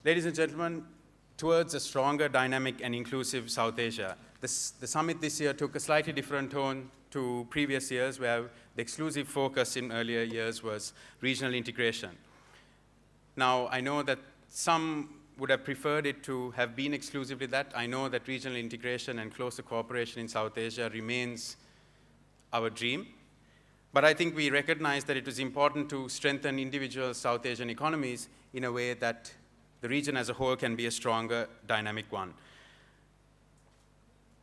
Ladies and gentlemen, towards a stronger, dynamic, and inclusive South Asia. The summit this year took a slightly different tone to previous years, where the exclusive focus in earlier years was regional integration. Now, I know that some would have preferred it to have been exclusively that. I know that regional integration and closer cooperation in South Asia remains our dream. But I think we recognize that it was important to strengthen individual South Asian economies in a way that the region as a whole can be a stronger, dynamic one.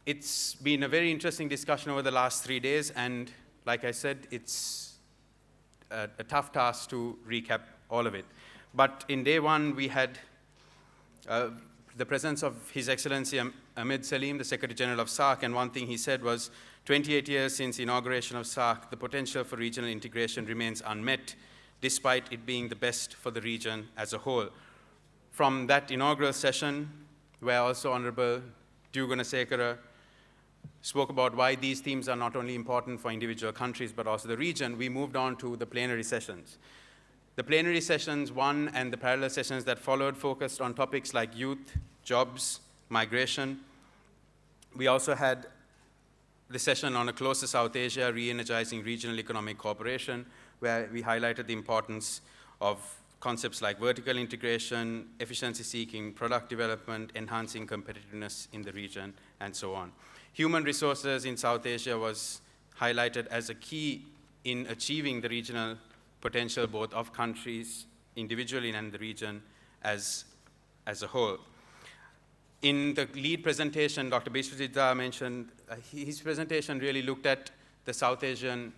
It's been a very interesting discussion over the last 3 days, and like I said, it's a tough task to recap all of it. But in day one, we had the presence of His Excellency Ahmed Salim, the Secretary General of SAARC, and one thing he said was, 28 years since inauguration of SAARC, the potential for regional integration remains unmet, despite it being the best for the region as a whole. From that inaugural session, where also Honorable Dugunasekara spoke about why these themes are not only important for individual countries, but also the region, we moved on to the plenary sessions. The plenary sessions 1 and the parallel sessions that followed focused on topics like youth, jobs, migration. We also had the session on a closer South Asia, re-energizing regional economic cooperation, where we highlighted the importance of concepts like vertical integration, efficiency seeking, product development, enhancing competitiveness in the region, and so on. Human resources in South Asia was highlighted as a key in achieving the regional potential both of countries individually and the region as a whole. In the lead presentation, Dr. Biswajit mentioned, his presentation really looked at the South Asian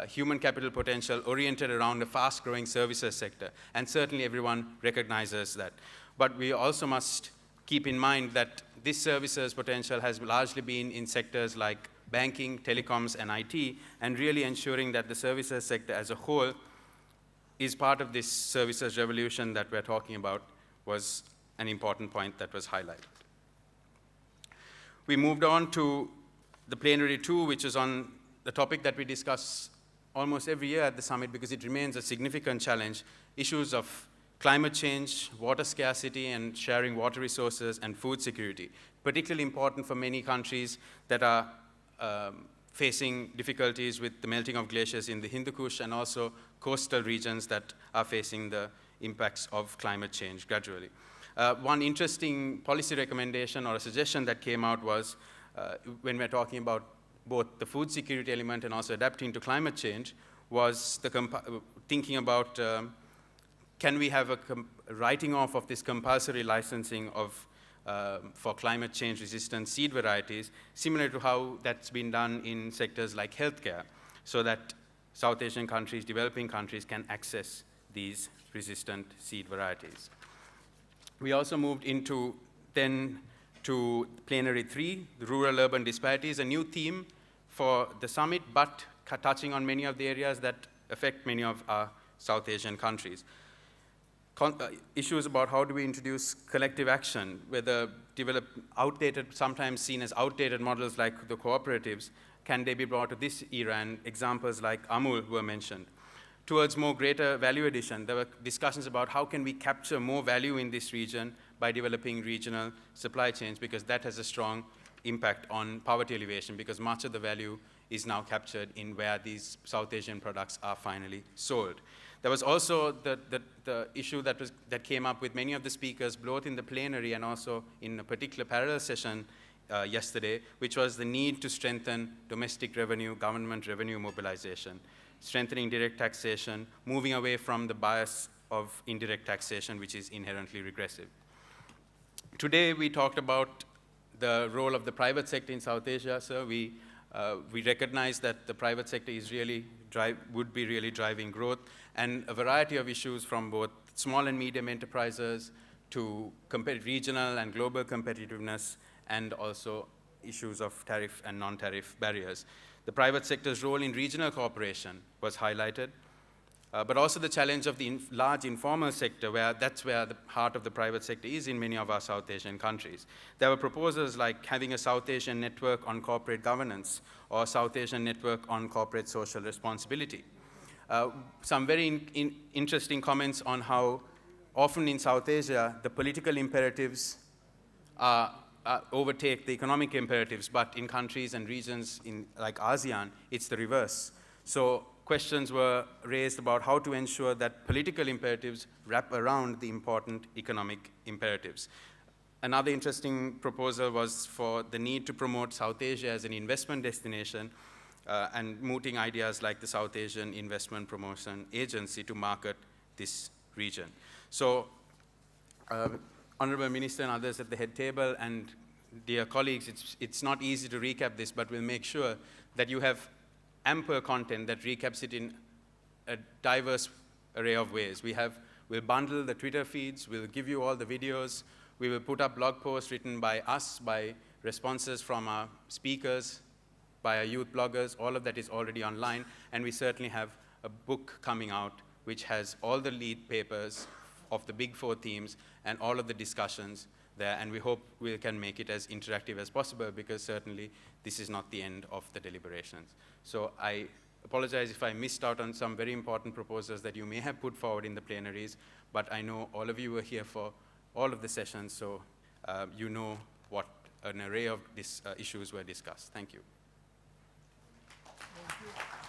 human capital potential oriented around a fast-growing services sector, and certainly everyone recognizes that. But we also must keep in mind that this services potential has largely been in sectors like banking, telecoms, and IT, and really ensuring that the services sector as a whole is part of this services revolution that we're talking about was an important point that was highlighted. We moved on to the plenary 2, which is on the topic that we discuss almost every year at the summit because it remains a significant challenge, issues of climate change, water scarcity, and sharing water resources and food security, particularly important for many countries that are facing difficulties with the melting of glaciers in the Hindu Kush and also coastal regions that are facing the impacts of climate change gradually. One interesting policy recommendation or a suggestion that came out was when we're talking about both the food security element and also adapting to climate change was thinking about can we have a writing off of this compulsory licensing of for climate change resistant seed varieties, similar to how that's been done in sectors like healthcare, so that South Asian countries, developing countries can access these resistant seed varieties. We also moved into then to plenary 3, the rural-urban disparities, a new theme for the summit, but touching on many of the areas that affect many of our South Asian countries. Issues about how do we introduce collective action, whether develop outdated, sometimes seen as outdated models like the cooperatives, can they be brought to this era, and examples like Amul were mentioned. Towards more greater value addition, there were discussions about how can we capture more value in this region by developing regional supply chains, because that has a strong impact on poverty alleviation, because much of the value is now captured in where these South Asian products are finally sold. There was also the issue that came up with many of the speakers, both in the plenary and also in a particular parallel session yesterday, which was the need to strengthen domestic revenue, government revenue mobilization, strengthening direct taxation, moving away from the bias of indirect taxation, which is inherently regressive. Today, we talked about the role of the private sector in South Asia. So we recognize that the private sector is would be really driving growth, and a variety of issues from both small and medium enterprises to regional and global competitiveness, and also issues of tariff and non-tariff barriers. The private sector's role in regional cooperation was highlighted, but also the challenge of the large informal sector, that's where the heart of the private sector is in many of our South Asian countries. There were proposals like having a South Asian network on corporate governance or South Asian network on corporate social responsibility. Some very interesting comments on how often in South Asia, the political imperatives overtake the economic imperatives, but in countries and regions like ASEAN, it's the reverse. So questions were raised about how to ensure that political imperatives wrap around the important economic imperatives. Another interesting proposal was for the need to promote South Asia as an investment destination and mooting ideas like the South Asian Investment Promotion Agency to market this region. So, Honorable Minister and others at the head table, and dear colleagues, it's not easy to recap this, but we'll make sure that you have ample content that recaps it in a diverse array of ways. We'll bundle the Twitter feeds, we'll give you all the videos, we will put up blog posts written by us, by responses from our speakers, by our youth bloggers. All of that is already online, and we certainly have a book coming out which has all the lead papers of the big 4 themes and all of the discussions there, and we hope we can make it as interactive as possible, because certainly this is not the end of the deliberations. So I apologize if I missed out on some very important proposals that you may have put forward in the plenaries, but I know all of you were here for all of the sessions, so you know what an array of issues were discussed. Thank you. Thank you.